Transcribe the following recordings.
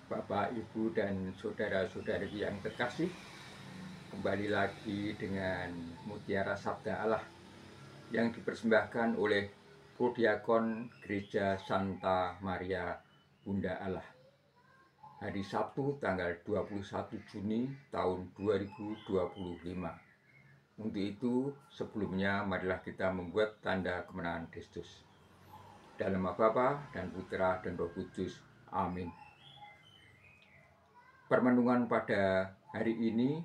Bapak, Ibu, dan saudara-saudari yang terkasih, kembali lagi dengan Mutiara Sabda Allah yang dipersembahkan oleh Prodiakon Gereja Santa Maria Bunda Allah. Hari Sabtu tanggal 21 Juni tahun 2025. Untuk itu, sebelumnya marilah kita membuat tanda kemenangan Kristus. Dalam nama Bapa dan Putra dan Roh Kudus. Amin. Permenungan pada hari ini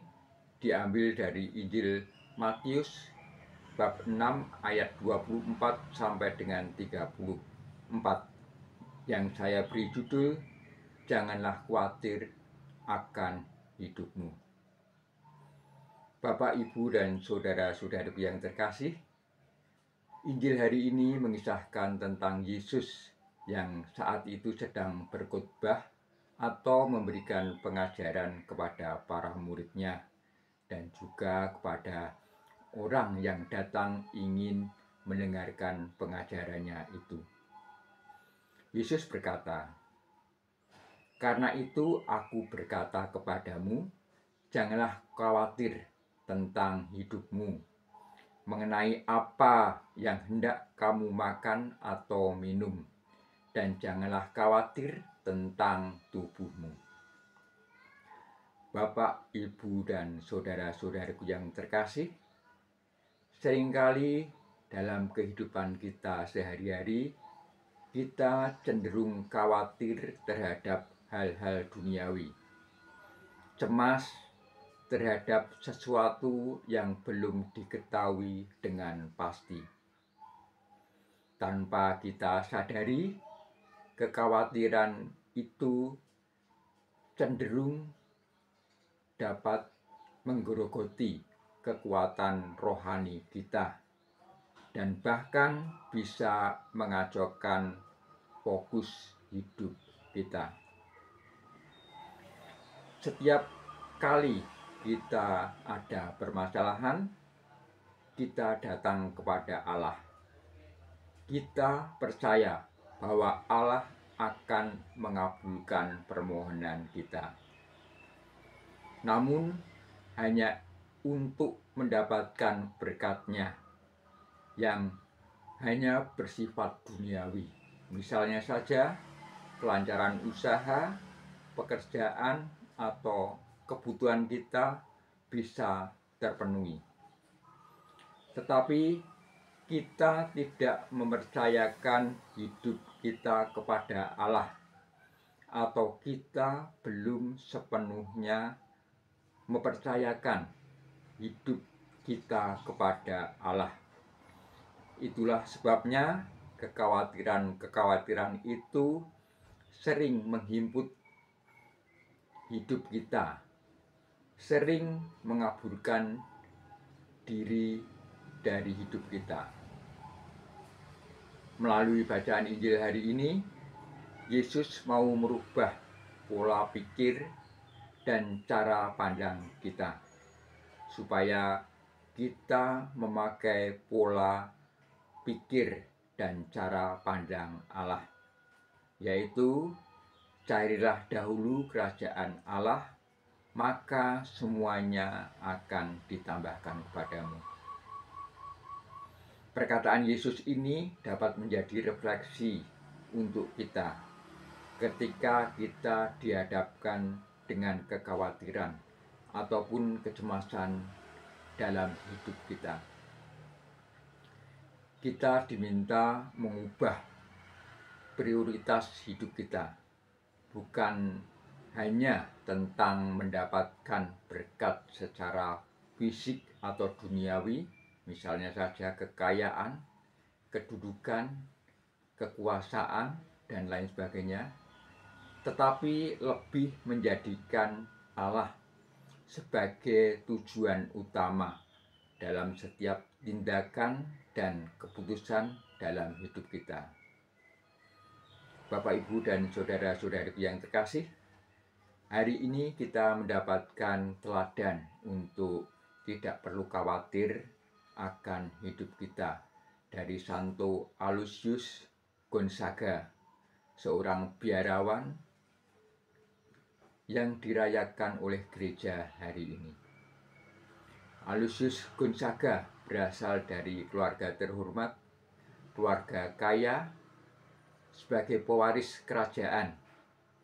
diambil dari Injil Matius bab 6 ayat 24 sampai dengan 34 yang saya beri judul Janganlah Khawatir akan Hidupmu. Bapak, Ibu, dan saudara-saudari yang terkasih, Injil hari ini mengisahkan tentang Yesus yang saat itu sedang berkhotbah atau memberikan pengajaran kepada para muridnya dan juga kepada orang yang datang ingin mendengarkan pengajarannya itu. Yesus berkata, "Karena itu aku berkata kepadamu, janganlah khawatir tentang hidupmu, mengenai apa yang hendak kamu makan atau minum, dan janganlah khawatir tentang tubuhmu." Bapak, Ibu, dan saudara-saudariku yang terkasih, seringkali dalam kehidupan kita sehari-hari, kita cenderung khawatir terhadap hal-hal duniawi, cemas terhadap sesuatu yang belum diketahui dengan pasti. Tanpa kita sadari, kekhawatiran itu cenderung dapat menggerogoti kekuatan rohani kita dan bahkan bisa mengacaukan fokus hidup kita. Setiap kali kita ada permasalahan, kita datang kepada Allah. Kita percaya bahwa Allah akan mengabulkan permohonan kita. Namun hanya untuk mendapatkan berkat-Nya yang hanya bersifat duniawi. Misalnya saja kelancaran usaha, pekerjaan, atau kebutuhan kita bisa terpenuhi. Tetapi kita tidak mempercayakan hidup kita kepada Allah, atau kita belum sepenuhnya mempercayakan hidup kita kepada Allah. Itulah sebabnya kekhawatiran itu sering menghimpit hidup kita, sering mengaburkan diri dari hidup kita. Melalui bacaan Injil hari ini, Yesus mau merubah pola pikir dan cara pandang kita, supaya kita memakai pola pikir dan cara pandang Allah, yaitu carilah dahulu kerajaan Allah, maka semuanya akan ditambahkan kepadamu. Perkataan Yesus ini dapat menjadi refleksi untuk kita ketika kita dihadapkan dengan kekhawatiran ataupun kecemasan dalam hidup kita. Kita diminta mengubah prioritas hidup kita, bukan hanya tentang mendapatkan berkat secara fisik atau duniawi, misalnya saja kekayaan, kedudukan, kekuasaan, dan lain sebagainya, tetapi lebih menjadikan Allah sebagai tujuan utama dalam setiap tindakan dan keputusan dalam hidup kita. Bapak, Ibu, dan saudara-saudari yang terkasih, hari ini kita mendapatkan teladan untuk tidak perlu khawatir akan hidup kita dari Santo Aloysius Gonzaga, seorang biarawan yang dirayakan oleh gereja hari ini. Aloysius Gonzaga berasal dari keluarga terhormat, keluarga kaya, sebagai pewaris kerajaan,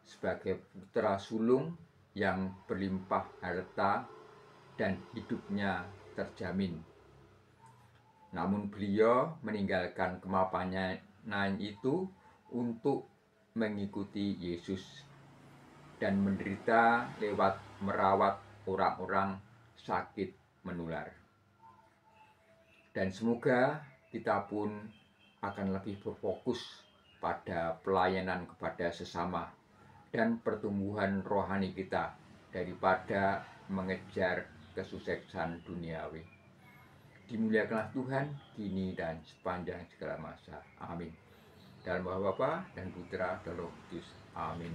sebagai putra sulung yang berlimpah harta dan hidupnya terjamin. Namun beliau meninggalkan kemapanan itu untuk mengikuti Yesus dan menderita lewat merawat orang-orang sakit menular. Dan semoga kita pun akan lebih berfokus pada pelayanan kepada sesama dan pertumbuhan rohani kita daripada mengejar kesuksesan duniawi. Dimuliakanlah Tuhan kini dan sepanjang segala masa. Amin. Dalam nama Bapa dan Putra dan Roh Kudus. Amin.